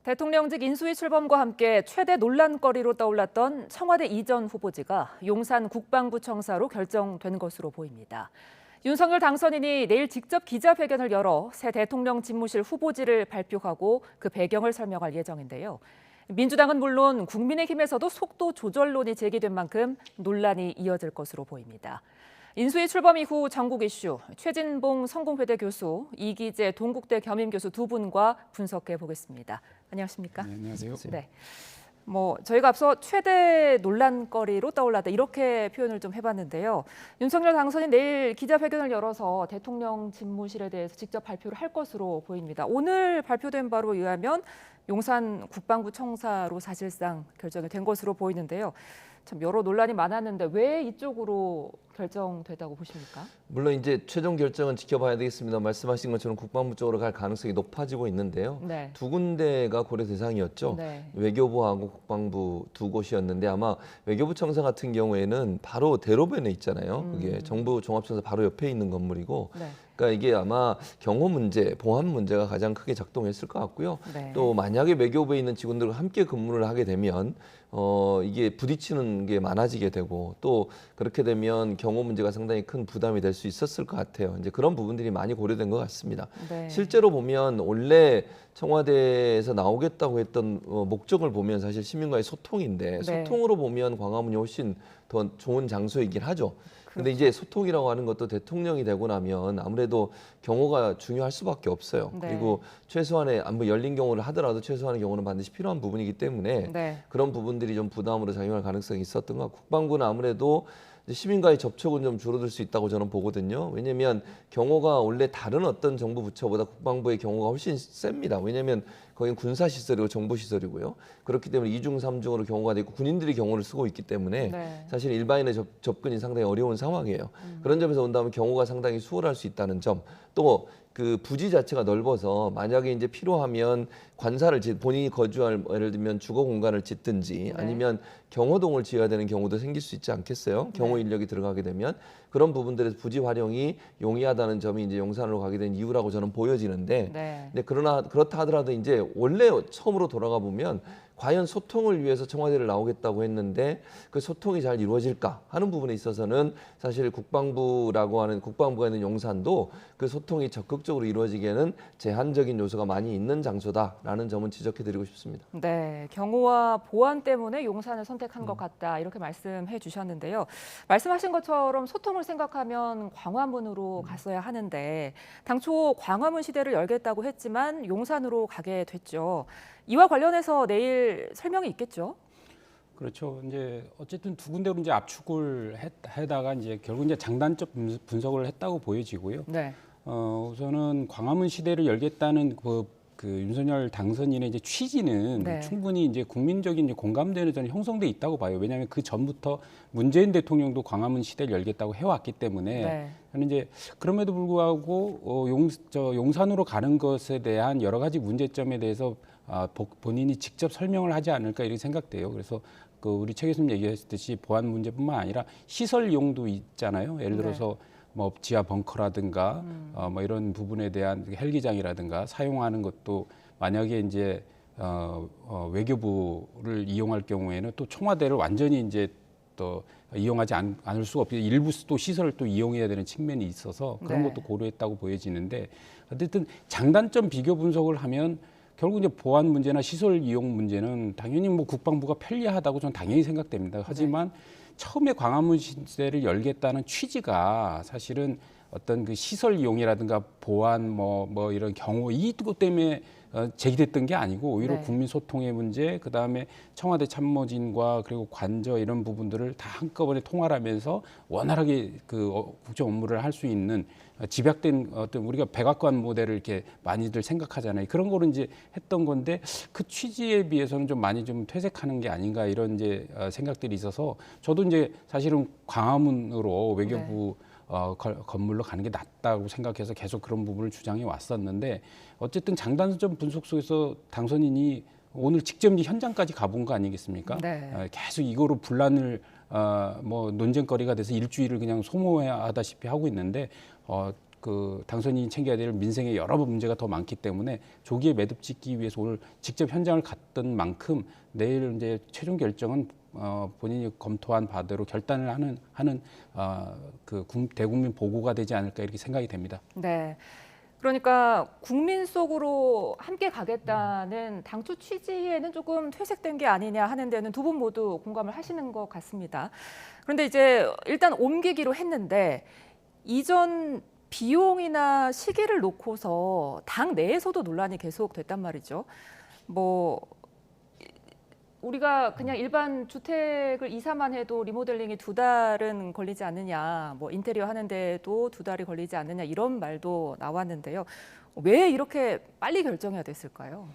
대통령직 인수위 출범과 함께 최대 논란거리로 떠올랐던 청와대 이전 후보지가 용산 국방부 청사로 결정된 것으로 보입니다. 윤석열 당선인이 내일 직접 기자회견을 열어 새 대통령 집무실 후보지를 발표하고 그 배경을 설명할 예정인데요. 민주당은 물론 국민의힘에서도 속도 조절론이 제기된 만큼 논란이 이어질 것으로 보입니다. 인수위 출범 이후 전국 이슈, 최진봉 성공회대 교수, 이기재 동국대 겸임교수 두 분과 분석해 보겠습니다. 안녕하십니까? 네, 안녕하세요. 네. 저희가 앞서 최대 논란거리로 떠올랐다 이렇게 표현을 좀 해봤는데요. 윤석열 당선인 내일 기자회견을 열어서 대통령 집무실에 대해서 직접 발표를 할 것으로 보입니다. 오늘 발표된 바로 의하면 용산 국방부 청사로 사실상 결정이 된 것으로 보이는데요. 참 여러 논란이 많았는데 왜 이쪽으로 결정되다고 보십니까? 물론 이제 최종 결정은 지켜봐야 되겠습니다. 말씀하신 것처럼 국방부 쪽으로 갈 가능성이 높아지고 있는데요. 네. 두 군데가 고려 대상이었죠. 네. 외교부하고 국방부 두 곳이었는데 아마 외교부 청사 같은 경우에는 바로 대로변에 있잖아요. 그게 정부 종합청사 바로 옆에 있는 건물이고 네. 그러니까 이게 아마 경호 문제, 보안 문제가 가장 크게 작동했을 것 같고요. 네. 또 만약에 외교부에 있는 직원들과 함께 근무를 하게 되면 이게 부딪히는 게 많아지게 되고 또 그렇게 되면 경호 문제가 상당히 큰 부담이 될 수 있었을 것 같아요. 이제 그런 부분들이 많이 고려된 것 같습니다. 네. 실제로 보면 원래 청와대에서 나오겠다고 했던 목적을 보면 사실 시민과의 소통인데 네. 소통으로 보면 광화문이 훨씬 더 좋은 장소이긴 하죠. 근데 이제 소통이라고 하는 것도 대통령이 되고 나면 아무래도 경호가 중요할 수밖에 없어요. 네. 그리고 최소한의 뭐 열린 경호를 하더라도 최소한의 경호는 반드시 필요한 부분이기 때문에 네. 그런 부분들이 좀 부담으로 작용할 가능성이 있었던 것 같고 국방부는 아무래도 시민과의 접촉은 좀 줄어들 수 있다고 저는 보거든요. 왜냐하면 경호가 원래 다른 어떤 정부 부처보다 국방부의 경호가 훨씬 셉니다. 왜냐하면 거긴 군사시설이고 정부시설이고요. 그렇기 때문에 이중 삼중으로 경호가 되고 군인들이 경호를 쓰고 있기 때문에 네. 사실 일반인의 접근이 상당히 어려운 상황이에요. 그런 점에서 본다면 경호가 상당히 수월할 수 있다는 점. 또 그 부지 자체가 넓어서 만약에 이제 필요하면 관사를 본인이 거주할 예를 들면 주거 공간을 짓든지 네. 아니면 경호동을 지어야 되는 경우도 생길 수 있지 않겠어요? 경호 네. 인력이 들어가게 되면 그런 부분들에서 부지 활용이 용이하다는 점이 이제 용산으로 가게 된 이유라고 저는 보여지는데 네. 근데 그러나 그렇다 하더라도 이제 원래 처음으로 돌아가 보면 과연 소통을 위해서 청와대를 나오겠다고 했는데 그 소통이 잘 이루어질까 하는 부분에 있어서는 사실 국방부가 있는 용산도 그 소통이 적극적으로 이루어지기에는 제한적인 요소가 많이 있는 장소다라는 점은 지적해드리고 싶습니다. 네, 경호와 보안 때문에 용산을 선택한 것 같다 이렇게 말씀해 주셨는데요. 말씀하신 것처럼 소통을 생각하면 광화문으로 갔어야 하는데 당초 광화문 시대를 열겠다고 했지만 용산으로 가게 됐죠. 이와 관련해서 내일 설명이 있겠죠? 그렇죠. 이제 어쨌든 두 군데로 이제 압축을 해다가 이제 결국 이제 장단점 분석을 했다고 보여지고요. 네. 우선은 광화문 시대를 열겠다는 그 윤석열 당선인의 이제 취지는 네. 충분히 이제 국민적인 이제 공감대는 저는 형성돼 있다고 봐요. 왜냐하면 그 전부터 문재인 대통령도 광화문 시대를 열겠다고 해왔기 때문에 네. 저는 이제 그럼에도 불구하고 용산으로 가는 것에 대한 여러 가지 문제점에 대해서 본인이 직접 설명을 하지 않을까 이렇게 생각돼요. 그래서 우리 최 교수님 얘기했듯이 보안 문제뿐만 아니라 시설 이용도 있잖아요. 예를 들어서 뭐 지하 벙커라든가 뭐 이런 부분에 대한 헬기장이라든가 사용하는 것도 만약에 이제 외교부를 이용할 경우에는 또 청와대를 완전히 이제 또 이용하지 않을 수가 없고 일부 또 시설을 또 이용해야 되는 측면이 있어서 그런 네. 것도 고려했다고 보여지는데 어쨌든 장단점 비교 분석을 하면 결국 이제 보안 문제나 시설 이용 문제는 당연히 뭐 국방부가 편리하다고 저는 당연히 생각됩니다. 하지만 처음에 광화문 시대를 열겠다는 취지가 사실은 어떤 그 시설 이용이라든가 보안 뭐 이런 경호 이것 때문에 제기됐던 게 아니고 오히려 네. 국민 소통의 문제, 그 다음에 청와대 참모진과 그리고 관저 이런 부분들을 다 한꺼번에 통화를 하면서 원활하게 국정 업무를 할 수 있는 집약된 어떤 우리가 백악관 모델을 이렇게 많이들 생각하잖아요. 그런 거를 이제 했던 건데 그 취지에 비해서는 좀 많이 좀 퇴색하는 게 아닌가 이런 이제 생각들이 있어서 저도 이제 사실은 광화문으로 외교부 건물로 가는 게 낫다고 생각해서 계속 그런 부분을 주장해 왔었는데 어쨌든 장단점 분석 속에서 당선인이 오늘 직접 이제 현장까지 가본 거 아니겠습니까? 네. 계속 이거로 분란을 뭐 논쟁거리가 돼서 일주일을 그냥 소모하다시피 하고 있는데 그 당선인이 챙겨야 될 민생의 여러 문제가 더 많기 때문에 조기에 매듭 짓기 위해서 오늘 직접 현장을 갔던 만큼 내일 이제 최종 결정은 본인이 검토한 바대로 결단을 하는 그 대국민 보고가 되지 않을까 이렇게 생각이 됩니다. 네. 그러니까 국민 속으로 함께 가겠다는 당초 취지에는 조금 퇴색된 게 아니냐 하는 데는 두 분 모두 공감을 하시는 것 같습니다. 그런데 이제 일단 옮기기로 했는데 이전 비용이나 시기를 놓고서 당 내에서도 논란이 계속 됐단 말이죠. 뭐 우리가 그냥 일반 주택을 이사만 해도 리모델링이 2달은 걸리지 않느냐, 뭐 인테리어 하는데도 2달이 걸리지 않느냐 이런 말도 나왔는데요. 왜 이렇게 빨리 결정해야 됐을까요?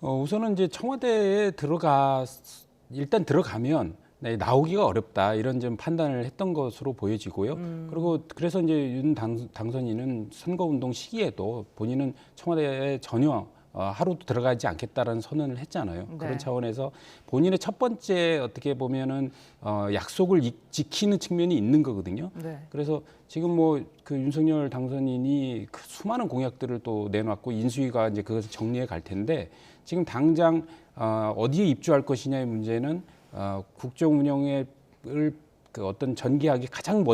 우선은 이제 청와대에 일단 들어가면 나오기가 어렵다 이런 좀 판단을 했던 것으로 보여지고요. 그리고 그래서 이제 윤 당선인은 선거운동 시기에도 본인은 청와대에 전혀 하루도 들어가지 않겠다라는 선언을 했잖아요. 네. 그런 차원에서 본인의 첫 번째 어떻게 보면은 약속을 지키는 측면이 있는 거거든요. 네. 그래서 지금 뭐 그 윤석열 당선인이 그 수많은 공약들을 또 내놨고 인수위가 이제 그것을 정리해 갈 텐데 지금 당장 어디에 입주할 것이냐의 문제는 국정 운영을 그 어떤 전개하기 가장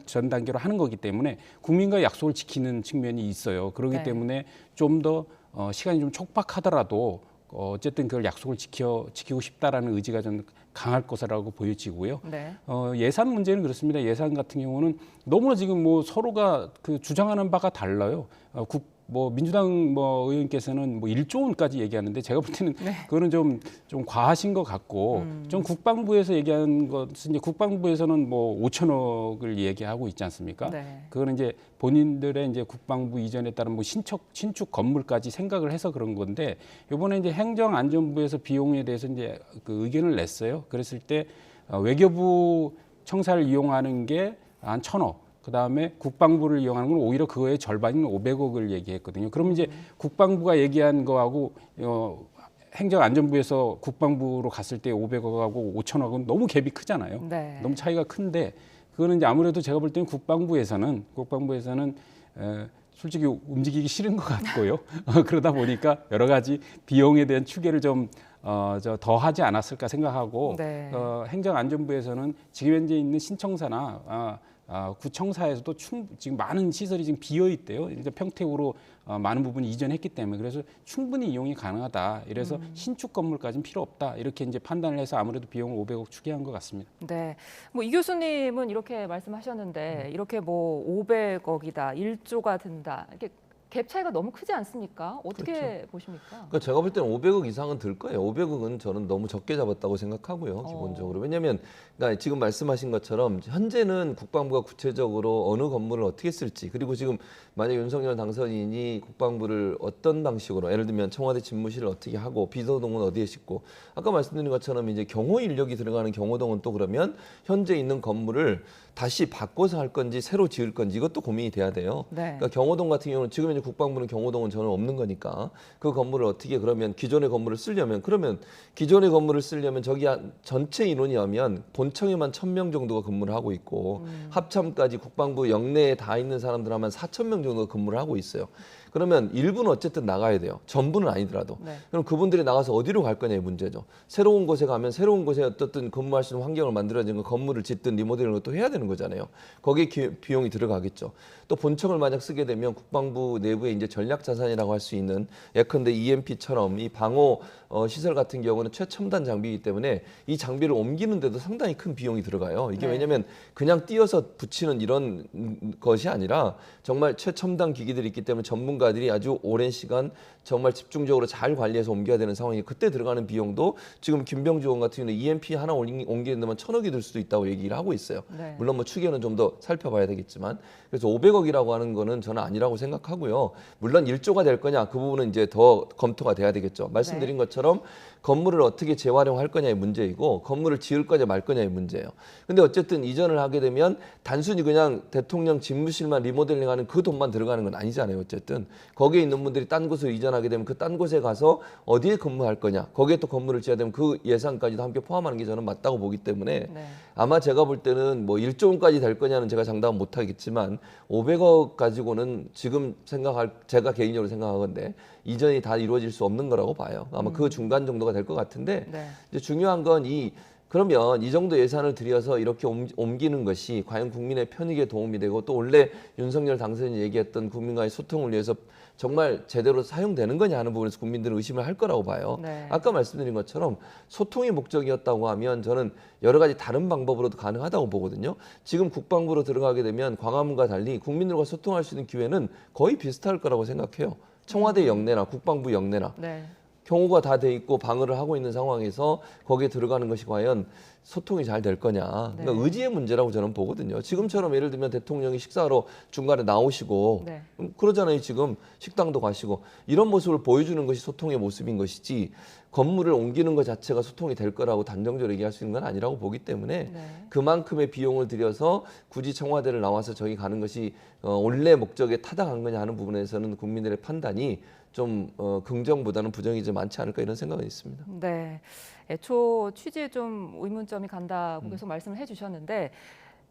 전 단계로 하는 거기 때문에 국민과 약속을 지키는 측면이 있어요. 그렇기 네. 때문에 좀 더 시간이 좀 촉박하더라도 어쨌든 그걸 약속을 지키고 싶다라는 의지가 좀 강할 것이라고 보여지고요. 네. 예산 문제는 그렇습니다. 예산 같은 경우는 너무나 지금 뭐 서로가 그 주장하는 바가 달라요. 뭐 민주당 뭐 의원께서는 뭐 1조 원까지 얘기하는데 제가 볼 때는 네. 그거는 좀 과하신 것 같고 좀 국방부에서 얘기한 것은 이제 국방부에서는 뭐 5천억을 얘기하고 있지 않습니까? 네. 그거는 이제 본인들의 이제 국방부 이전에 따른 뭐 신축 건물까지 생각을 해서 그런 건데 이번에 이제 행정안전부에서 비용에 대해서 이제 그 의견을 냈어요. 그랬을 때 외교부 청사를 이용하는 게 한 1,000억. 그다음에 국방부를 이용하는 건 오히려 그거의 절반인 500억을 얘기했거든요. 그럼 이제 국방부가 얘기한 거하고 행정안전부에서 국방부로 갔을 때 500억하고 5천억은 너무 갭이 크잖아요. 네. 너무 차이가 큰데 그거는 이제 아무래도 제가 볼 때는 국방부에서는 솔직히 움직이기 싫은 것 같고요. 그러다 보니까 여러 가지 비용에 대한 추계를 좀 더 하지 않았을까 생각하고 네. 행정안전부에서는 지금 현재 있는 신청사나 구청사에서도 지금 많은 시설이 지금 비어 있대요. 이제 평택으로 많은 부분이 이전했기 때문에 그래서 충분히 이용이 가능하다. 이래서 신축 건물까지는 필요 없다. 이렇게 이제 판단을 해서 아무래도 비용을 500억 추계한 것 같습니다. 네. 뭐 이 교수님은 이렇게 말씀하셨는데 이렇게 뭐 500억이다, 1조가 든다. 이렇게 갭 차이가 너무 크지 않습니까? 어떻게 그렇죠. 보십니까? 그러니까 제가 볼 때는 500억 이상은 들 거예요. 500억은 저는 너무 적게 잡았다고 생각하고요. 기본적으로. 왜냐하면 그러니까 지금 말씀하신 것처럼 현재는 국방부가 구체적으로 어느 건물을 어떻게 쓸지 그리고 지금 만약 윤석열 당선인이 국방부를 어떤 방식으로 예를 들면 청와대 집무실을 어떻게 하고 비서동은 어디에 짓고 아까 말씀드린 것처럼 이제 경호 인력이 들어가는 경호동은 또 그러면 현재 있는 건물을 다시 바꿔서 할 건지 새로 지을 건지 이것도 고민이 돼야 돼요. 네. 그러니까 경호동 같은 경우는 지금 이제 국방부는 경호동은 저는 없는 거니까 그 건물을 어떻게 그러면 기존의 건물을 쓰려면 그러면 기존의 건물을 쓰려면 저기 전체 인원이 하면 본청에만 1,000명 정도가 근무를 하고 있고 합참까지 국방부 영내에 다 있는 사람들 하면 4,000명 정도가 근무를 하고 있어요. 그러면 일부는 어쨌든 나가야 돼요. 전부는 아니더라도. 네. 그럼 그분들이 나가서 어디로 갈 거냐의 문제죠. 새로운 곳에 가면 새로운 곳에 어떻든 근무할 수 있는 환경을 만들어지는 건물을 짓든 리모델링을 또 해야 되는 거잖아요. 거기에 비용이 들어가겠죠. 또 본청을 만약 쓰게 되면 국방부 내부에 이제 전략 자산이라고 할 수 있는 예컨대 EMP처럼 이 방호 시설 같은 경우는 최첨단 장비이기 때문에 이 장비를 옮기는데도 상당히 큰 비용이 들어가요. 이게 네. 왜냐하면 그냥 띄어서 붙이는 이런 것이 아니라 정말 최첨단 기기들이 있기 때문에 전문가들이 아주 오랜 시간 정말 집중적으로 잘 관리해서 옮겨야 되는 상황이 그때 들어가는 비용도 지금 김병주 의원 같은 경우는 EMP 하나 옮기는 데만 1,000억이 들 수도 있다고 얘기를 하고 있어요. 네. 물론 뭐 추계는 좀 더 살펴봐야 되겠지만 그래서 500억이라고 하는 거는 저는 아니라고 생각하고요. 물론 1조가 될 거냐 그 부분은 이제 더 검토가 돼야 되겠죠. 말씀드린 것처럼 건물을 어떻게 재활용할 거냐의 문제이고 건물을 지을 거냐 말 거냐의 문제예요. 근데 어쨌든 이전을 하게 되면 단순히 그냥 대통령 집무실만 리모델링하는 그 돈만 들어가는 건 아니잖아요. 어쨌든 거기에 있는 분들이 딴 곳으로 이전하게 되면 그 딴 곳에 가서 어디에 근무할 거냐, 거기에 또 건물을 지어야 되면 그 예산까지도 함께 포함하는 게 저는 맞다고 보기 때문에 네. 아마 제가 볼 때는 뭐 1조 원까지 될 거냐는 제가 장담은 못 하겠지만 500억 가지고는 지금 제가 개인적으로 생각하건데 이전이 다 이루어질 수 없는 거라고 봐요. 아마 그 중간 정도가 될 것 같은데 네. 이제 중요한 건 그러면 이 정도 예산을 들여서 이렇게 옮기는 것이 과연 국민의 편익에 도움이 되고 또 원래 윤석열 당선인이 얘기했던 국민과의 소통을 위해서 정말 제대로 사용되는 거냐 하는 부분에서 국민들은 의심을 할 거라고 봐요. 네. 아까 말씀드린 것처럼 소통이 목적이었다고 하면 저는 여러 가지 다른 방법으로도 가능하다고 보거든요. 지금 국방부로 들어가게 되면 광화문과 달리 국민들과 소통할 수 있는 기회는 거의 비슷할 거라고 생각해요. 청와대 영내나 국방부 영내나. 네. 경호가 다 돼 있고 방어를 하고 있는 상황에서 거기에 들어가는 것이 과연 소통이 잘 될 거냐. 그러니까 네. 의지의 문제라고 저는 보거든요. 지금처럼 예를 들면 대통령이 식사하러 중간에 나오시고 네. 그러잖아요. 지금 식당도 가시고 이런 모습을 보여주는 것이 소통의 모습인 것이지 건물을 옮기는 것 자체가 소통이 될 거라고 단정적으로 얘기할 수 있는 건 아니라고 보기 때문에 네. 그만큼의 비용을 들여서 굳이 청와대를 나와서 저기 가는 것이 원래 목적에 타당한 거냐 하는 부분에서는 국민들의 판단이 좀 긍정보다는 부정이 좀 많지 않을까 이런 생각은 있습니다. 네. 애초 취지에 좀 의문점이 간다고 계속 말씀을 해주셨는데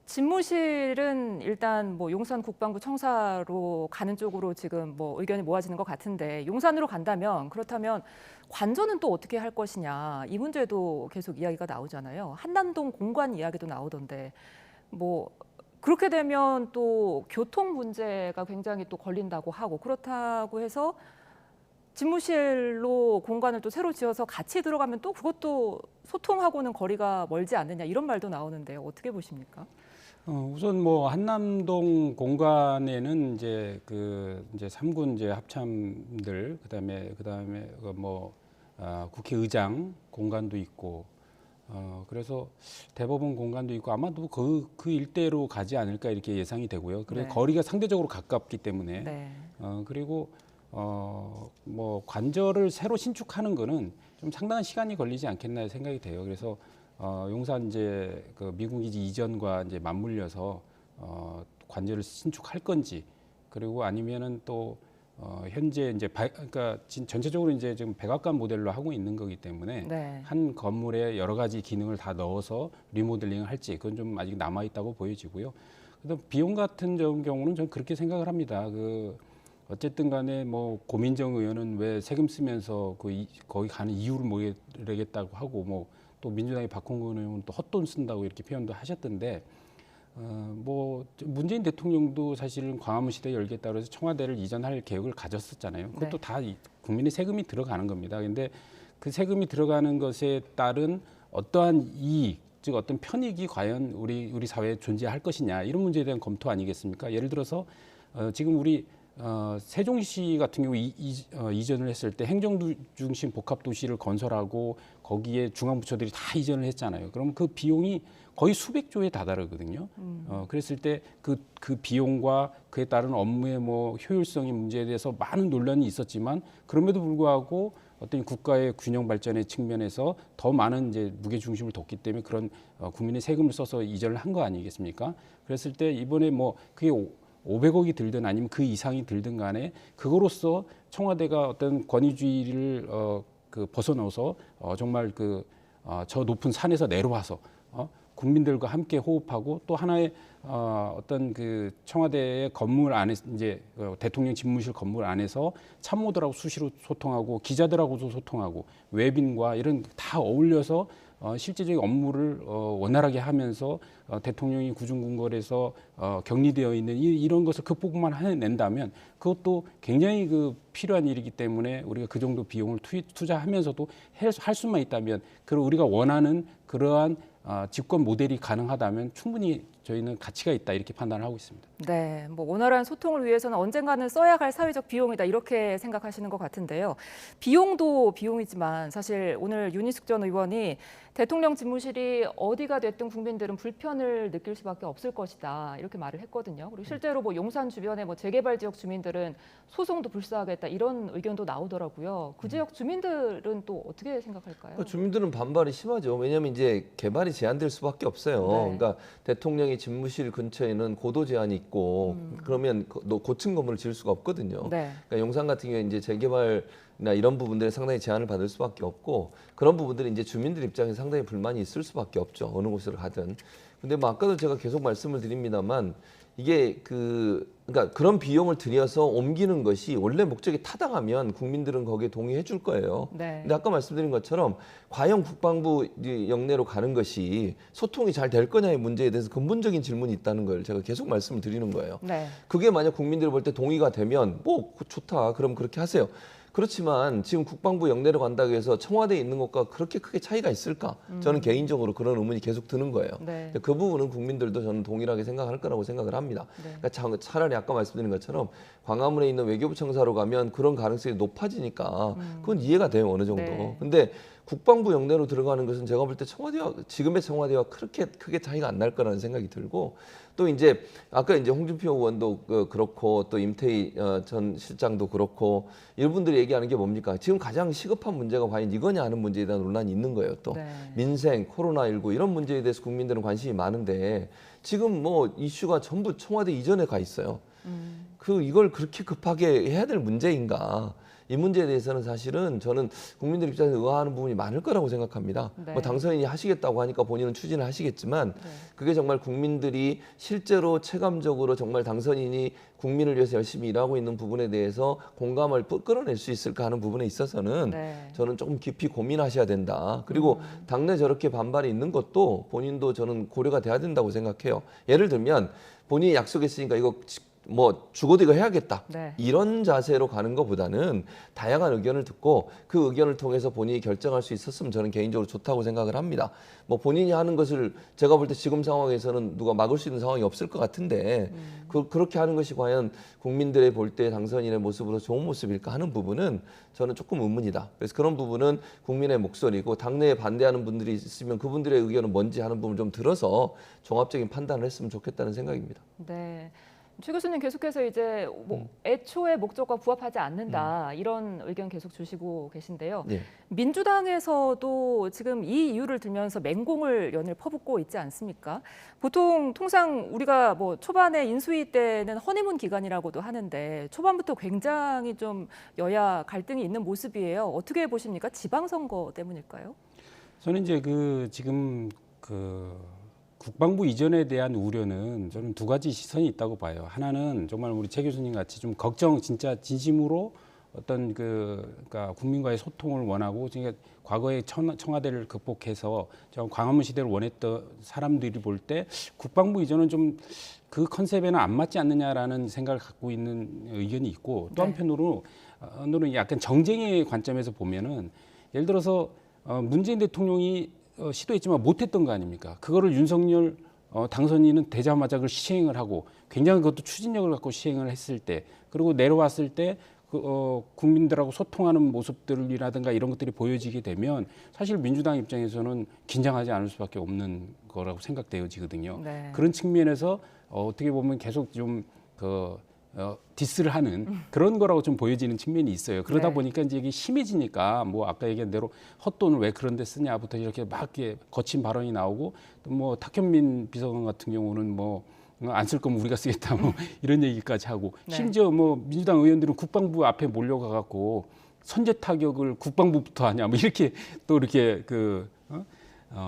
집무실은 일단 뭐 용산 국방부 청사로 가는 쪽으로 지금 뭐 의견이 모아지는 것 같은데 용산으로 간다면 그렇다면 관저는 또 어떻게 할 것이냐 이 문제도 계속 이야기가 나오잖아요. 한남동 공관 이야기도 나오던데 뭐 그렇게 되면 또 교통 문제가 굉장히 또 걸린다고 하고 그렇다고 해서 집무실로 공간을 또 새로 지어서 같이 들어가면 또 그것도 소통하고는 거리가 멀지 않느냐 이런 말도 나오는데 어떻게 보십니까? 우선 뭐 한남동 공간에는 이제 3군 이제 합참들 그다음에 국회의장 공간도 있고 그래서 대법원 공간도 있고 아마도 그 일대로 가지 않을까 이렇게 예상이 되고요. 그래서 네. 거리가 상대적으로 가깝기 때문에 네. 그리고 뭐 관저를 새로 신축하는 거는 좀 상당한 시간이 걸리지 않겠나 생각이 돼요. 그래서 용산 이제 그 미군기지 이전과 이제 맞물려서 관저를 신축할 건지 그리고 아니면은 또 현재 이제 그러니까 전체적으로 이제 지금 백악관 모델로 하고 있는 거기 때문에 네. 한 건물에 여러 가지 기능을 다 넣어서 리모델링을 할지 그건 좀 아직 남아 있다고 보여지고요. 그래서 비용 같은 경우는 저는 그렇게 생각을 합니다. 어쨌든 간에 뭐 고민정 의원은 왜 세금 쓰면서 거기 가는 이유를 모르겠다고 하고 뭐 또 민주당의 박홍근 의원은 또 헛돈 쓴다고 이렇게 표현도 하셨던데 뭐 문재인 대통령도 사실은 광화문 시대 열겠다고 해서 청와대를 이전할 계획을 가졌었잖아요. 그것도 네. 다 국민의 세금이 들어가는 겁니다. 근데 그 세금이 들어가는 것에 따른 어떠한 이익, 즉 어떤 편익이 과연 우리 사회에 존재할 것이냐 이런 문제에 대한 검토 아니겠습니까? 예를 들어서 지금 우리 세종시 같은 경우 이전을 했을 때 행정중심 복합도시를 건설하고 거기에 중앙부처들이 다 이전을 했잖아요. 그럼 그 비용이 거의 수백조에 다다르거든요. 그랬을 때 그 비용과 그에 따른 업무의 뭐 효율성의 문제에 대해서 많은 논란이 있었지만 그럼에도 불구하고 어떤 국가의 균형 발전의 측면에서 더 많은 이제 무게 중심을 뒀기 때문에 그런 국민의 세금을 써서 이전을 한 거 아니겠습니까? 그랬을 때 이번에 뭐 그게 500억이 들든 아니면 그 이상이 들든 간에 그거로서 청와대가 어떤 권위주의를 벗어나서 정말 저 높은 산에서 내려와서 국민들과 함께 호흡하고 또 하나의 어떤 청와대의 건물 안에 이제 대통령 집무실 건물 안에서 참모들하고 수시로 소통하고 기자들하고도 소통하고 외빈과 이런 다 어울려서 실제적인 업무를 원활하게 하면서 대통령이 구중궁궐에서 격리되어 있는 이런 것을 극복만 해낸다면 그것도 굉장히 필요한 일이기 때문에 우리가 그 정도 비용을 투자하면서도 할 수만 있다면 그리고 우리가 원하는 그러한 집권 모델이 가능하다면 충분히 저희는 가치가 있다 이렇게 판단을 하고 있습니다. 네, 뭐 원활한 소통을 위해서는 언젠가는 써야 할 사회적 비용이다 이렇게 생각하시는 것 같은데요. 비용도 비용이지만 사실 오늘 윤희숙 전 의원이 대통령 집무실이 어디가 됐든 국민들은 불편해 부담을 느낄 수밖에 없을 것이다 이렇게 말을 했거든요. 그리고 실제로 뭐 용산 주변의 뭐 재개발 지역 주민들은 소송도 불사하겠다 이런 의견도 나오더라고요. 그 지역 주민들은 또 어떻게 생각할까요? 그러니까 주민들은 반발이 심하죠. 왜냐하면 이제 개발이 제한될 수밖에 없어요. 네. 그러니까 대통령의 집무실 근처에는 고도 제한이 있고 그러면 고층 건물을 지을 수가 없거든요. 네. 그러니까 용산 같은 경우에 이제 재개발이나 이런 부분들에 상당히 제한을 받을 수밖에 없고 그런 부분들이 이제 주민들 입장에서 상당히 불만이 있을 수밖에 없죠. 어느 곳을 가든. 근데 뭐 아까도 제가 계속 말씀을 드립니다만 이게 그러니까 그런 비용을 들여서 옮기는 것이 원래 목적에 타당하면 국민들은 거기에 동의해 줄 거예요. 네. 근데 아까 말씀드린 것처럼 과연 국방부 영내로 가는 것이 소통이 잘 될 거냐의 문제에 대해서 근본적인 질문이 있다는 걸 제가 계속 말씀을 드리는 거예요. 네. 그게 만약 국민들이 볼 때 동의가 되면 뭐 좋다. 그럼 그렇게 하세요. 그렇지만 지금 국방부 영내로 간다고 해서 청와대에 있는 것과 그렇게 크게 차이가 있을까? 저는 개인적으로 그런 의문이 계속 드는 거예요. 네. 그 부분은 국민들도 저는 동일하게 생각할 거라고 생각을 합니다. 네. 그러니까 차라리 아까 말씀드린 것처럼 광화문에 있는 외교부 청사로 가면 그런 가능성이 높아지니까 그건 이해가 돼요, 어느 정도. 네. 근데 국방부 영내로 들어가는 것은 제가 볼 때 지금의 청와대와 그렇게 크게 차이가 안 날 거라는 생각이 들고 또 이제 아까 이제 홍준표 의원도 그렇고 또 임태희 전 실장도 그렇고 이분들이 얘기하는 게 뭡니까? 지금 가장 시급한 문제가 과연 이거냐 하는 문제에 대한 논란이 있는 거예요. 또 네. 민생, 코로나19 이런 문제에 대해서 국민들은 관심이 많은데 지금 뭐 이슈가 전부 청와대 이전에 가 있어요. 이걸 그렇게 급하게 해야 될 문제인가? 이 문제에 대해서는 사실은 저는 국민들 입장에서 의아하는 부분이 많을 거라고 생각합니다. 네. 뭐 당선인이 하시겠다고 하니까 본인은 추진을 하시겠지만 네. 그게 정말 국민들이 실제로 체감적으로 정말 당선인이 국민을 위해서 열심히 일하고 있는 부분에 대해서 공감을 끌어낼 수 있을까 하는 부분에 있어서는 네. 저는 조금 깊이 고민하셔야 된다. 그리고 당내 저렇게 반발이 있는 것도 본인도 저는 고려가 돼야 된다고 생각해요. 예를 들면 본인이 약속했으니까 이거 뭐 죽어도 이거 해야겠다. 네. 이런 자세로 가는 것보다는 다양한 의견을 듣고 그 의견을 통해서 본인이 결정할 수 있었으면 저는 개인적으로 좋다고 생각을 합니다. 뭐 본인이 하는 것을 제가 볼 때 지금 상황에서는 누가 막을 수 있는 상황이 없을 것 같은데 그렇게 하는 것이 과연 국민들의 볼 때 당선인의 모습으로 좋은 모습일까 하는 부분은 저는 조금 의문이다. 그래서 그런 부분은 국민의 목소리고 당내에 반대하는 분들이 있으면 그분들의 의견은 뭔지 하는 부분을 좀 들어서 종합적인 판단을 했으면 좋겠다는 생각입니다. 네. 최 교수님 계속해서 이제 뭐 애초에 목적과 부합하지 않는다 이런 의견 계속 주시고 계신데요. 네. 민주당에서도 지금 이 이유를 들면서 맹공을 연일 퍼붓고 있지 않습니까? 통상 우리가 뭐 초반에 인수위 때는 허니문 기간이라고도 하는데 초반부터 굉장히 좀 여야 갈등이 있는 모습이에요. 어떻게 보십니까? 지방선거 때문일까요? 저는 이제 지금 국방부 이전에 대한 우려는 저는 두 가지 시선이 있다고 봐요. 하나는 정말 우리 최 교수님 같이 좀 진짜 진심으로 어떤 그러니까 국민과의 소통을 원하고 그러니까 과거에 청와대를 극복해서 저 광화문 시대를 원했던 사람들이 볼 때 국방부 이전은 좀 그 컨셉에는 안 맞지 않느냐라는 생각을 갖고 있는 의견이 있고 또 한편으로는 약간 정쟁의 관점에서 보면은 예를 들어서 문재인 대통령이 시도했지만 못했던 거 아닙니까? 그거를 윤석열 당선인은 되자마자 그걸 시행을 하고 굉장히 그것도 추진력을 갖고 시행을 했을 때 그리고 내려왔을 때 국민들하고 소통하는 모습들이라든가 이런 것들이 보여지게 되면 사실 민주당 입장에서는 긴장하지 않을 수밖에 없는 거라고 생각되어지거든요. 네. 그런 측면에서 어떻게 보면 계속 좀 디스를 하는 그런 거라고 좀 보여지는 측면이 있어요. 그러다 네. 보니까 이제 이게 심해지니까 뭐 아까 얘기한 대로 헛돈을 왜 그런 데 쓰냐부터 이렇게 막 이렇게 거친 발언이 나오고 또 뭐 탁현민 비서관 같은 경우는 뭐 안 쓸 거면 우리가 쓰겠다 뭐 이런 얘기까지 하고 네. 심지어 뭐 민주당 의원들은 국방부 앞에 몰려가 갖고 선제 타격을 국방부부터 하냐 뭐 이렇게 또 이렇게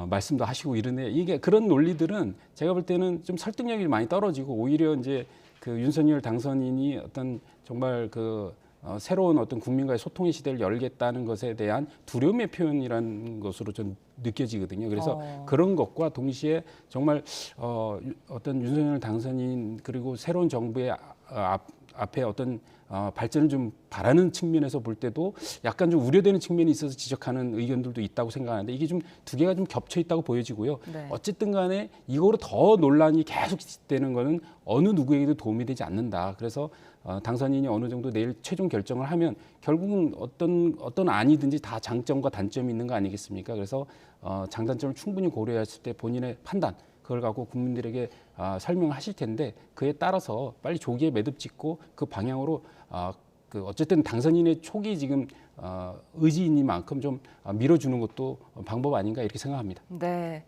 말씀도 하시고 이러네. 이게 그런 논리들은 제가 볼 때는 좀 설득력이 많이 떨어지고 오히려 이제 윤석열 당선인이 어떤 정말 새로운 어떤 국민과의 소통의 시대를 열겠다는 것에 대한 두려움의 표현이라는 것으로 좀 느껴지거든요. 그래서 그런 것과 동시에 정말 어떤 윤석열 당선인 그리고 새로운 정부의 앞에 어떤 발전을 좀 바라는 측면에서 볼 때도 약간 좀 우려되는 측면이 있어서 지적하는 의견들도 있다고 생각하는데 이게 좀 두 개가 좀 겹쳐 있다고 보여지고요. 네. 어쨌든 간에 이거로 더 논란이 계속 되는 거는 어느 누구에게도 도움이 되지 않는다. 그래서 당선인이 어느 정도 내일 최종 결정을 하면 결국은 어떤 안이든지 다 장점과 단점이 있는 거 아니겠습니까? 그래서 장단점을 충분히 고려했을 때 본인의 판단 그걸 갖고 국민들에게 설명하실 텐데 그에 따라서 빨리 조기에 매듭 짓고 그 방향으로 그 어쨌든 당선인의 촉이 지금 의지이니만큼 좀 밀어주는 것도 방법 아닌가 이렇게 생각합니다. 네.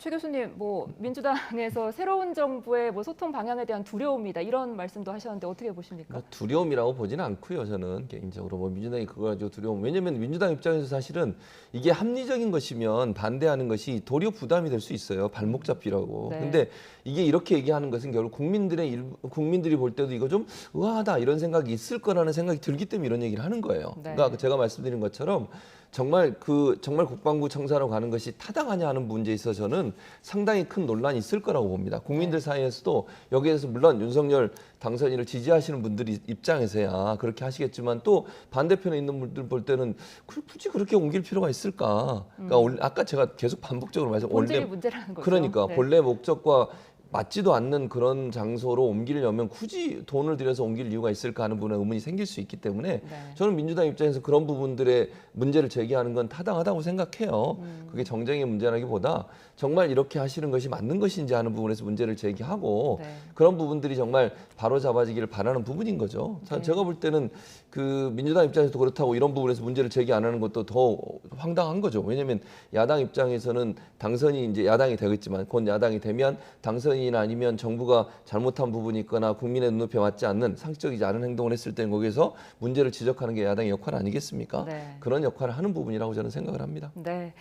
최 교수님, 뭐 민주당에서 새로운 정부의 뭐 소통 방향에 대한 두려움이다 이런 말씀도 하셨는데 어떻게 보십니까? 뭐 두려움이라고 보지는 않고요. 저는 개인적으로 뭐 민주당이 그거 가지고 두려움. 왜냐하면 민주당 입장에서 사실은 이게 합리적인 것이면 반대하는 것이 도리어 부담이 될 수 있어요. 발목 잡기라고. 네. 근데 이게 이렇게 얘기하는 것은 결국 국민들이 볼 때도 이거 좀 의아하다 이런 생각이 있을 거라는 생각이 들기 때문에 이런 얘기를 하는 거예요. 네. 그러니까 제가 말씀드린 것처럼 정말 국방부 청사로 가는 것이 타당하냐 하는 문제에 있어서 저는 상당히 큰 논란이 있을 거라고 봅니다. 국민들 사이에서도 여기에 대해서 물론 윤석열 당선인을 지지하시는 분들이 입장에서야 그렇게 하시겠지만 또 반대편에 있는 분들 볼 때는 굳이 그렇게 옮길 필요가 있을까? 그러니까 아까 제가 계속 반복적으로 본질이 문제라는 거죠. 그러니까 네. 본래 목적과 맞지도 않는 그런 장소로 옮기려면 굳이 돈을 들여서 옮길 이유가 있을까 하는 부분에 의문이 생길 수 있기 때문에 네. 저는 민주당 입장에서 그런 부분들의 문제를 제기하는 건 타당하다고 생각해요. 그게 정쟁의 문제라기보다 정말 이렇게 하시는 것이 맞는 것인지 하는 부분에서 문제를 제기하고 네. 그런 부분들이 정말 바로 잡아지기를 바라는 부분인 거죠. 네. 제가 볼 때는 그 민주당 입장에서도 그렇다고 이런 부분에서 문제를 제기 안 하는 것도 더 황당한 거죠. 왜냐하면 야당 입장에서는 당선이 이제 야당이 되겠지만 곧 야당이 되면 당선이나 아니면 정부가 잘못한 부분이 있거나 국민의 눈높이에 맞지 않는 상식적이지 않은 행동을 했을 때는 거기에서 문제를 지적하는 게 야당의 역할 아니겠습니까? 네. 그런 역할을 하는 부분이라고 저는 생각을 합니다. 네.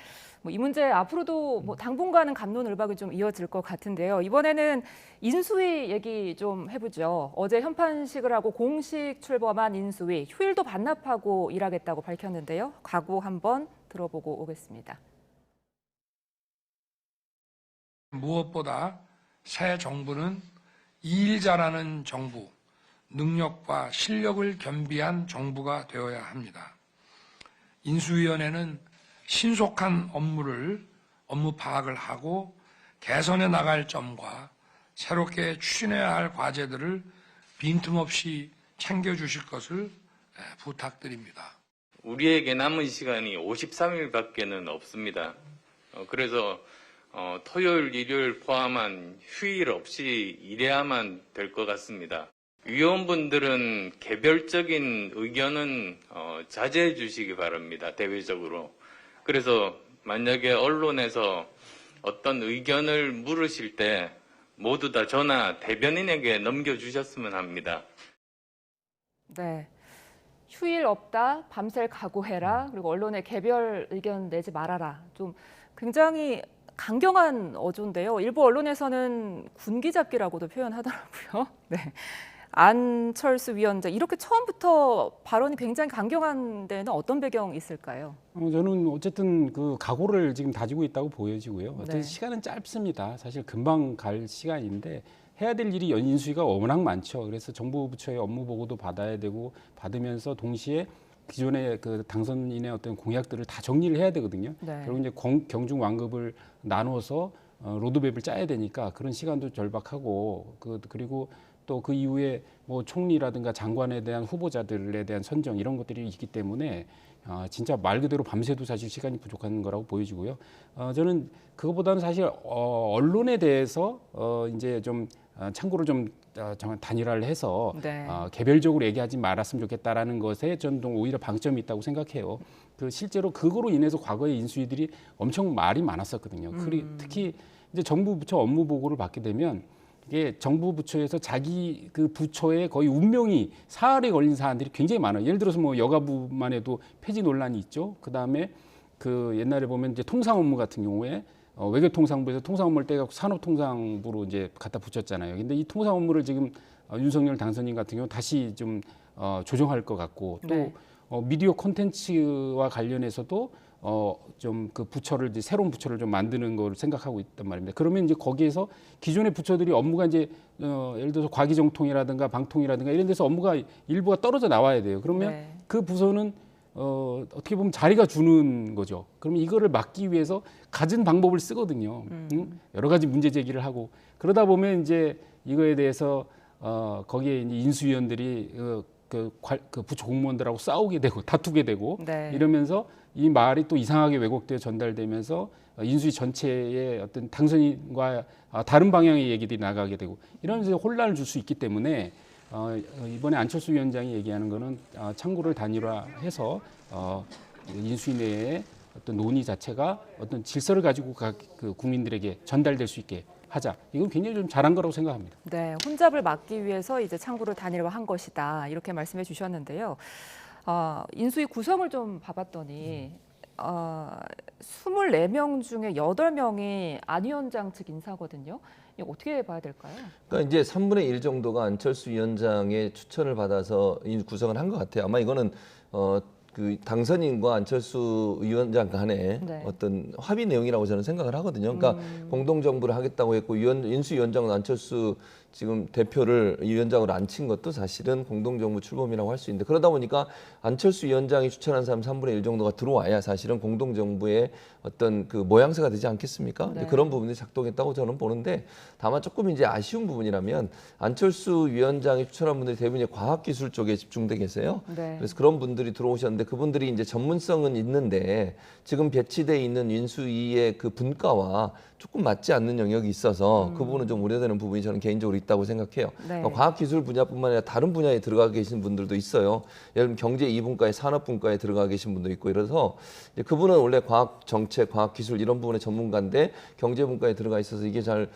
뭐 이 문제 앞으로도 뭐 당분간은 갑론을박이 좀 이어질 것 같은데요. 이번에는 인수위 얘기 좀 해보죠. 어제 현판식을 하고 공식 출범한 인수위 휴일도 반납하고 일하겠다고 밝혔는데요. 각오 한번 들어보고 오겠습니다. 무엇보다 새 정부는 일 잘하는 정부, 능력과 실력을 겸비한 정부가 되어야 합니다. 인수위원회는 신속한 업무 파악을 하고 개선해 나갈 점과 새롭게 추진해야 할 과제들을 빈틈없이 챙겨주실 것을 부탁드립니다. 우리에게 남은 시간이 53일밖에는 없습니다. 그래서 토요일, 일요일 포함한 휴일 없이 일해야만 될 것 같습니다. 위원분들은 개별적인 의견은 자제해 주시기 바랍니다. 대외적으로. 그래서 만약에 언론에서 어떤 의견을 물으실 때 모두 다 저나 대변인에게 넘겨주셨으면 합니다. 네. 휴일 없다, 밤샐 각오해라, 그리고 언론에 개별 의견 내지 말아라. 좀 굉장히 강경한 어조인데요. 일부 언론에서는 군기잡기라고도 표현하더라고요. 네. 안철수 위원장 이렇게 처음부터 발언이 굉장히 강경한 데는 어떤 배경이 있을까요? 저는 어쨌든 그 각오를 지금 다지고 있다고 보여지고요. 어쨌든 네. 시간은 짧습니다. 사실 금방 갈 시간인데 해야 될 일이 인수위가 워낙 많죠. 그래서 정부 부처의 업무 보고도 받아야 되고 받으면서 동시에 기존의 그 당선인의 어떤 공약들을 다 정리를 해야 되거든요. 네. 결국 이제 경중 완급을 나눠서 로드맵을 짜야 되니까 그런 시간도 절박하고 그리고 또 그 이후에 뭐 총리라든가 장관에 대한 후보자들에 대한 선정 이런 것들이 있기 때문에 진짜 말 그대로 밤새도 사실 시간이 부족한 거라고 보여지고요. 저는 그것보다는 사실 언론에 대해서 이제 좀 참고로 좀 단일화를 해서 네. 개별적으로 얘기하지 말았으면 좋겠다라는 것에 저는 오히려 방점이 있다고 생각해요. 실제로 그거로 인해서 과거에 인수위들이 엄청 말이 많았었거든요. 특히 이제 정부 부처 업무 보고를 받게 되면 이게 정부 부처에서 자기 그 부처의 거의 운명이 사활에 걸린 사안들이 굉장히 많아요. 예를 들어서 뭐 여가부만 해도 폐지 논란이 있죠. 그 다음에 그 옛날에 보면 이제 통상 업무 같은 경우에 외교통상부에서 통상 업무를 떼갖고 산업통상부로 이제 갖다 붙였잖아요. 근데 이 통상 업무를 지금 윤석열 당선인 같은 경우 다시 좀 조정할 것 같고 또 네. 미디어 콘텐츠와 관련해서도 좀 그 부처를 이제 새로운 부처를 좀 만드는 걸 생각하고 있단 말입니다. 그러면 이제 거기에서 기존의 부처들이 업무가 이제 예를 들어서 과기정통이라든가 방통이라든가 이런 데서 업무가 일부가 떨어져 나와야 돼요. 그러면 네. 그 부서는 어떻게 보면 자리가 주는 거죠. 그러면 이거를 막기 위해서 갖은 방법을 쓰거든요. 여러 가지 문제 제기를 하고 그러다 보면 이제 이거에 대해서 거기에 이제 인수위원들이 그 부처 공무원들하고 싸우게 되고 다투게 되고 네. 이러면서 이 말이 또 이상하게 왜곡되어 전달되면서 인수위 전체의 어떤 당선인과 다른 방향의 얘기들이 나가게 되고 이러면서 혼란을 줄 수 있기 때문에 이번에 안철수 위원장이 얘기하는 거는 창구를 단일화해서 인수위 내에 어떤 논의 자체가 어떤 질서를 가지고 그 국민들에게 전달될 수 있게 하자. 이건 굉장히 좀 잘한 거라고 생각합니다. 네, 혼잡을 막기 위해서 이제 창구를 단일화한 것이다. 이렇게 말씀해 주셨는데요. 인수위 구성을 좀 봐봤더니 24명 중에 8명이 안 위원장 측 인사거든요. 이거 어떻게 봐야 될까요? 그러니까 이제 3분의 1 정도가 안철수 위원장의 추천을 받아서 구성을 한 것 같아요. 아마 이거는 그 당선인과 안철수 위원장 간의 네. 어떤 합의 내용이라고 저는 생각을 하거든요. 그러니까 공동정부를 하겠다고 했고 인수위원장은 안철수 지금 대표를 위원장으로 앉힌 것도 사실은 공동정부 출범이라고 할 수 있는데 그러다 보니까 안철수 위원장이 추천한 사람 3분의 1 정도가 들어와야 사실은 공동정부의 어떤 그 모양새가 되지 않겠습니까? 네. 그런 부분이 작동했다고 저는 보는데 다만 조금 이제 아쉬운 부분이라면 안철수 위원장이 추천한 분들이 대부분 과학기술 쪽에 집중돼 계세요. 네. 그래서 그런 분들이 들어오셨는데 그분들이 이제 전문성은 있는데 지금 배치돼 있는 인수위의 그 분과와 조금 맞지 않는 영역이 있어서 그 부분은 좀 우려되는 부분이 저는 개인적으로 있다고 생각해요. 네. 과학기술 분야뿐만 아니라 다른 분야에 들어가 계신 분들도 있어요. 예를 들면 경제 2분과에 산업분과에 들어가 계신 분도 있고 이래서 이제 그분은 원래 과학 정책, 과학기술 이런 부분의 전문가인데 경제분과에 들어가 있어서 이게 잘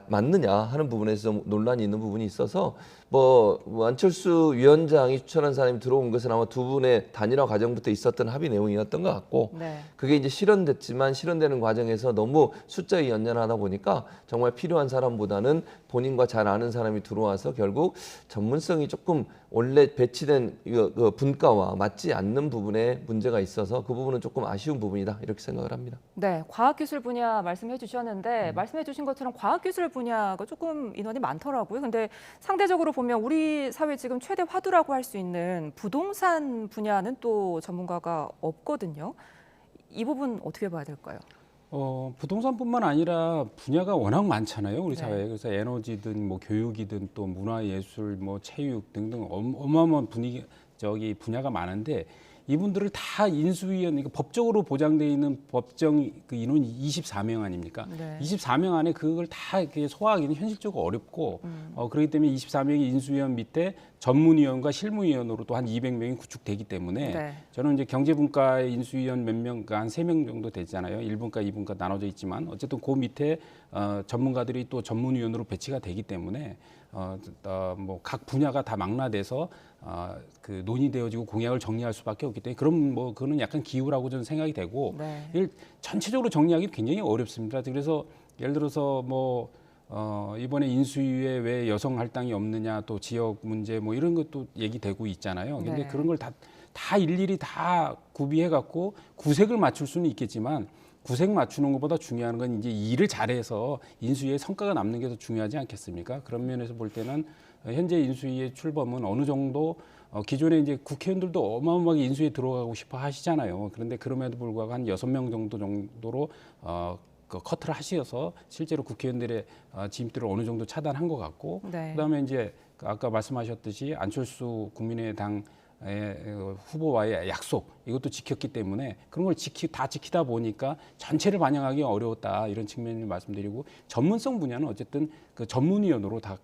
맞느냐 하는 부분에서 좀 논란이 있는 부분이 있어서 뭐 안철수 위원장이 추천한 사람이 들어온 것은 아마 두 분의 단일화 과정부터 있었던 합의 내용이었던 것 같고 네. 그게 이제 실현됐지만 실현되는 과정에서 너무 숫자에 연연하다 보니까 정말 필요한 사람보다는 본인과 잘 아는 사람이 들어와서 결국 전문성이 조금 원래 배치된 그 분과와 맞지 않는 부분에 문제가 있어서 그 부분은 조금 아쉬운 부분이다 이렇게 생각을 합니다. 네, 과학기술 분야 말씀해 주셨는데 말씀해 주신 것처럼 과학기술 분야가 조금 인원이 많더라고요. 근데 상대적으로 보면 우리 사회 지금 최대 화두라고 할 수 있는 부동산 분야는 또 전문가가 없거든요. 이 부분 어떻게 봐야 될까요? 부동산뿐만 아니라 분야가 워낙 많잖아요, 우리 네. 사회에. 그래서 에너지든 뭐 교육이든 또 문화예술, 뭐 체육 등등 어마어마한 분야가 많은데 이분들을 다 인수위원, 그러니까 법적으로 보장돼 있는 법정 그 인원이 24명 아닙니까? 네. 24명 안에 그걸 다 이렇게 소화하기는 현실적으로 어렵고 그렇기 때문에 24명의 인수위원 밑에 전문위원과 실무위원으로 또 한 200명이 구축되기 때문에 네. 저는 이제 경제분과의 인수위원 몇 명, 한 3명 정도 되잖아요. 1분과, 2분과 나눠져 있지만 어쨌든 그 밑에 전문가들이 또 전문위원으로 배치가 되기 때문에 뭐 각 분야가 다 망라돼서 그 논의되어지고 공약을 정리할 수밖에 없기 때문에 그럼 뭐 그거는 약간 기우라고 저는 생각이 되고 네. 이걸 전체적으로 정리하기 굉장히 어렵습니다. 그래서 예를 들어서 뭐 이번에 인수위에 왜 여성 할당이 없느냐 또 지역 문제 뭐 이런 것도 얘기되고 있잖아요. 근데 네. 그런 걸 다 일일이 다 구비해 갖고 구색을 맞출 수는 있겠지만 구색 맞추는 것보다 중요한 건 이제 일을 잘해서 인수위에 성과가 남는 게 더 중요하지 않겠습니까? 그런 면에서 볼 때는 현재 인수위의 출범은 어느 정도 기존에 이제 국회의원들도 어마어마하게 인수위에 들어가고 싶어 하시잖아요. 그런데 그럼에도 불구하고 한 6명 정도로 그 커트를 하셔서 실제로 국회의원들의 진입들을 어느 정도 차단한 것 같고 네. 그다음에 이제 아까 말씀하셨듯이 안철수 국민의당 후보와의 약속 이것도 지켰기 때문에 그런 걸 다 지키다 보니까 전체를 반영하기 어려웠다 이런 측면을 말씀드리고 전문성 분야는 어쨌든 그 전문위원으로 다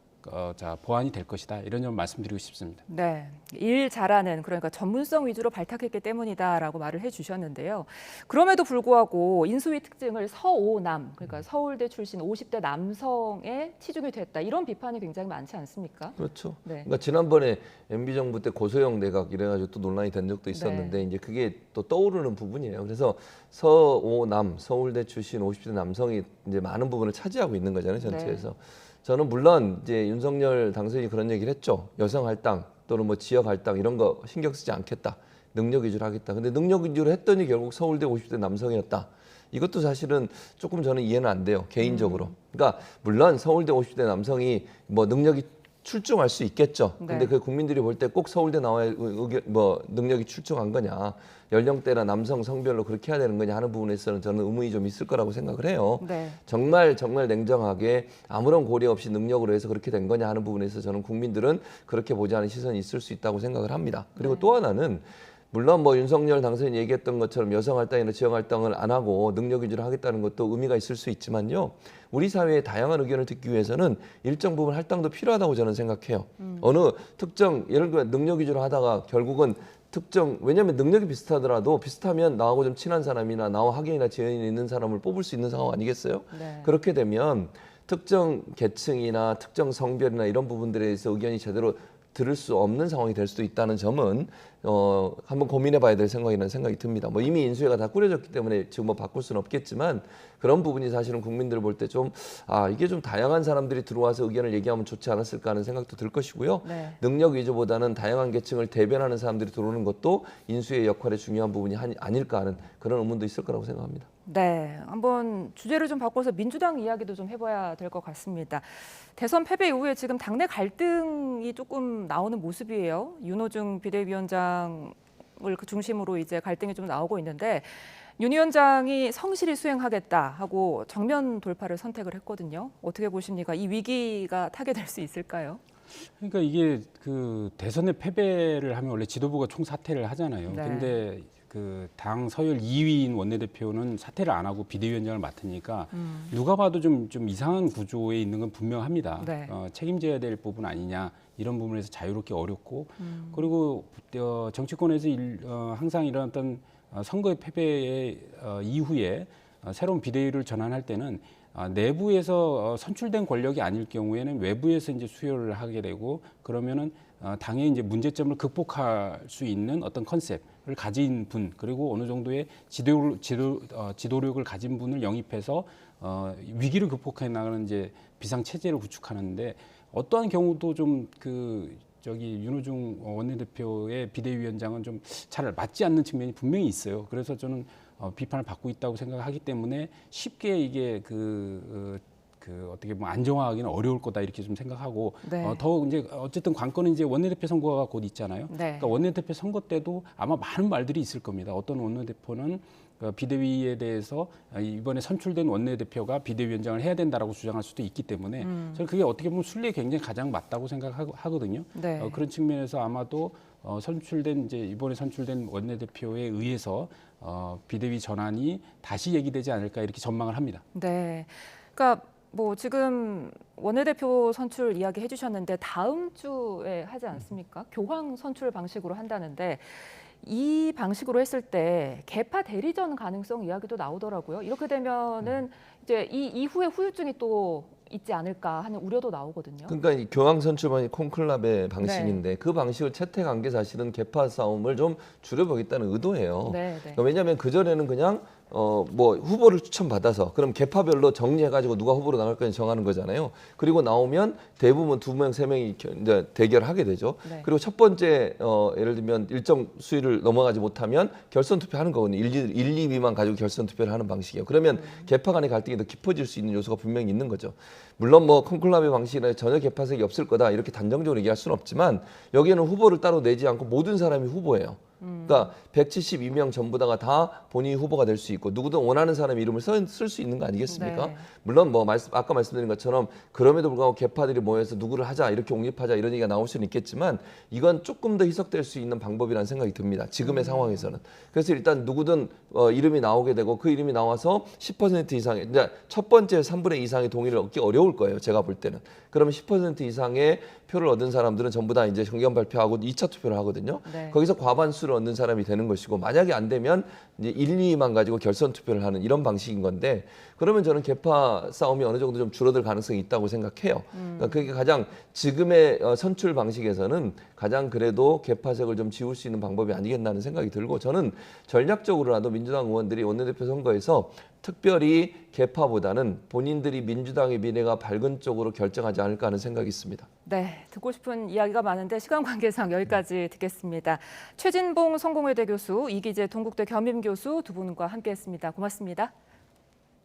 보완이 될 것이다 이런 점 말씀드리고 싶습니다. 네, 일 잘하는 그러니까 전문성 위주로 발탁했기 때문이다라고 말을 해주셨는데요. 그럼에도 불구하고 인수위 특징을 서오남 그러니까 서울대 출신 50대 남성에 치중이 됐다 이런 비판이 굉장히 많지 않습니까? 그렇죠. 네. 그러니까 지난번에 MB 정부 때 고소영 내각 이래가지고 또 논란이 된 적도 있었는데 이제 그게 또 떠오르는 부분이에요. 그래서 서오남 서울대 출신 50대 남성이 이제 많은 부분을 차지하고 있는 거잖아요 전체에서. 저는 물론 이제 윤석열 당선인이 그런 얘기를 했죠. 여성 할당 또는 뭐 지역 할당 이런 거 신경 쓰지 않겠다. 능력 위주로 하겠다. 근데 능력 위주로 했더니 결국 서울대 50대 남성이었다. 이것도 사실은 조금 저는 이해는 안 돼요. 개인적으로. 그러니까 물론 서울대 50대 남성이 뭐 능력이 출중할 수 있겠죠. 근데 네. 그 국민들이 볼 때 꼭 서울대 나와야 뭐 능력이 출중한 거냐. 연령대나 남성 성별로 그렇게 해야 되는 거냐 하는 부분에서는 저는 의문이 좀 있을 거라고 생각을 해요. 네. 정말 냉정하게 아무런 고려 없이 능력으로 해서 그렇게 된 거냐 하는 부분에서 저는 국민들은 그렇게 보지 않은 시선이 있을 수 있다고 생각을 합니다. 그리고 또 하나는 물론 뭐 윤석열 당선인이 얘기했던 것처럼 여성 할당이나 지역 할당을 안 하고 능력 위주로 하겠다는 것도 의미가 있을 수 있지만요. 우리 사회의 다양한 의견을 듣기 위해서는 일정 부분 할당도 필요하다고 저는 생각해요. 어느 특정 예를 들어 능력 위주로 하다가 결국은 왜냐하면 능력이 비슷하더라도 비슷하면 나하고 좀 친한 사람이나 나와 학연이나 지연이 있는 사람을 뽑을 수 있는 상황 아니겠어요? 네. 그렇게 되면 특정 계층이나 특정 성별이나 이런 부분들에 대해서 의견이 제대로 들을 수 없는 상황이 될 수도 있다는 점은 한번 고민해봐야 될 생각이라는 생각이 듭니다. 뭐 이미 인수위가 다 꾸려졌기 때문에 지금 뭐 바꿀 수는 없겠지만 그런 부분이 사실은 국민들 볼 때 좀 이게 좀 다양한 사람들이 들어와서 의견을 얘기하면 좋지 않았을까 하는 생각도 들 것이고요. 네. 능력 위주보다는 다양한 계층을 대변하는 사람들이 들어오는 것도 인수위의 역할의 중요한 부분이 아닐까 하는 그런 의문도 있을 거라고 생각합니다. 네, 한번 주제를 좀 바꿔서 민주당 이야기도 좀 해봐야 될 것 같습니다. 대선 패배 이후에 지금 당내 갈등이 조금 나오는 모습이에요. 윤호중 비대위원장을 중심으로 이제 갈등이 좀 나오고 있는데 윤 위원장이 성실히 수행하겠다 하고 정면 돌파를 선택을 했거든요. 어떻게 보십니까? 이 위기가 타개될 수 있을까요? 그러니까 이게 그 대선의 패배를 하면 원래 지도부가 총사퇴를 하잖아요. 네. 근데 그 당 서열 2위인 원내대표는 사퇴를 안 하고 비대위원장을 맡으니까 누가 봐도 좀 이상한 구조에 있는 건 분명합니다. 네. 책임져야 될 부분 아니냐 이런 부분에서 자유롭게 어렵고 그리고 정치권에서 항상 일어났던 선거의 패배 이후에 새로운 비대위를 전환할 때는 내부에서 선출된 권력이 아닐 경우에는 외부에서 이제 수요를 하게 되고 그러면은 당의 이제 문제점을 극복할 수 있는 어떤 컨셉을 가진 분 그리고 어느 정도의 지도력을 가진 분을 영입해서 위기를 극복해 나가는 이제 비상 체제를 구축하는데 어떠한 경우도 좀 윤호중 원내대표의 비대위원장은 좀 잘 맞지 않는 측면이 분명히 있어요. 그래서 저는 비판을 받고 있다고 생각하기 때문에 쉽게 이게 어떻게 보면 안정화하기는 어려울 거다 이렇게 좀 생각하고 네. 더 이제 어쨌든 관건은 이제 원내대표 선거가 곧 있잖아요. 네. 그러니까 원내대표 선거 때도 아마 많은 말들이 있을 겁니다. 어떤 원내대표는 비대위에 대해서 이번에 선출된 원내대표가 비대위원장을 해야 된다라고 주장할 수도 있기 때문에 저는 그게 어떻게 보면 순리에 굉장히 가장 맞다고 생각하거든요. 네. 그런 측면에서 아마도 이번에 선출된 원내대표에 의해서 비대위 전환이 다시 얘기되지 않을까 이렇게 전망을 합니다. 네. 그러니까 뭐 지금 원내대표 선출 이야기 해주셨는데 다음 주에 하지 않습니까? 교황 선출 방식으로 한다는데 이 방식으로 했을 때 개파 대리전 가능성 이야기도 나오더라고요. 이렇게 되면은 이제 이 이후에 후유증이 또 있지 않을까 하는 우려도 나오거든요. 그러니까 이 교황 선출만이 콘클라베 방식인데 그 방식을 채택한 게 사실은 개파 싸움을 좀 줄여보겠다는 의도예요. 네. 그러니까 왜냐하면 그 전에는 그냥 뭐 후보를 추천받아서 그럼 개파별로 정리해가지고 누가 후보로 나갈 건지 정하는 거잖아요. 그리고 나오면 대부분 2명, 3명이 이제 대결하게 되죠. 네. 그리고 첫 번째 예를 들면 일정 수위를 넘어가지 못하면 결선 투표하는 거거든요. 1, 2위만 가지고 결선 투표를 하는 방식이에요. 그러면 개파 간의 갈등이 더 깊어질 수 있는 요소가 분명히 있는 거죠. 물론 뭐 콘클라베 방식이나 전혀 개파색이 없을 거다 이렇게 단정적으로 얘기할 수는 없지만 여기에는 후보를 따로 내지 않고 모든 사람이 후보예요. 그러니까 172명 전부 다가 다 본인이 후보가 될 수 있고 누구든 원하는 사람 이름을 쓸 수 있는 거 아니겠습니까? 네. 물론 뭐 아까 말씀드린 것처럼 그럼에도 불구하고 개파들이 모여서 누구를 하자 이렇게 옹립하자 이런 얘기가 나올 수는 있겠지만 이건 조금 더 희석될 수 있는 방법이라는 생각이 듭니다. 지금의 상황에서는. 그래서 일단 누구든 이름이 나오게 되고 그 이름이 나와서 10% 이상의 이제 첫 번째 3분의 2 이상의 동의를 얻기 어려울 거예요. 제가 볼 때는. 그러면 10% 이상의 표를 얻은 사람들은 전부 다 이제 정견 발표하고 2차 투표를 하거든요. 네. 거기서 과반수를 얻는 사람이 되는 것이고 만약에 안 되면 이제 1, 2위만 가지고 결선 투표를 하는 이런 방식인 건데 그러면 저는 개파 싸움이 어느 정도 좀 줄어들 가능성이 있다고 생각해요. 그러니까 그게 가장 지금의 선출 방식에서는 가장 그래도 개파색을 좀 지울 수 있는 방법이 아니겠나 하는 생각이 들고 저는 전략적으로라도 민주당 의원들이 원내대표 선거에서 특별히 개파보다는 본인들이 민주당의 미래가 밝은 쪽으로 결정하지 않을까 하는 생각이 있습니다. 네, 듣고 싶은 이야기가 많은데 시간 관계상 여기까지 듣겠습니다. 최진봉 성공회대 교수, 이기재 동국대 겸임교수 두 분과 함께했습니다. 고맙습니다.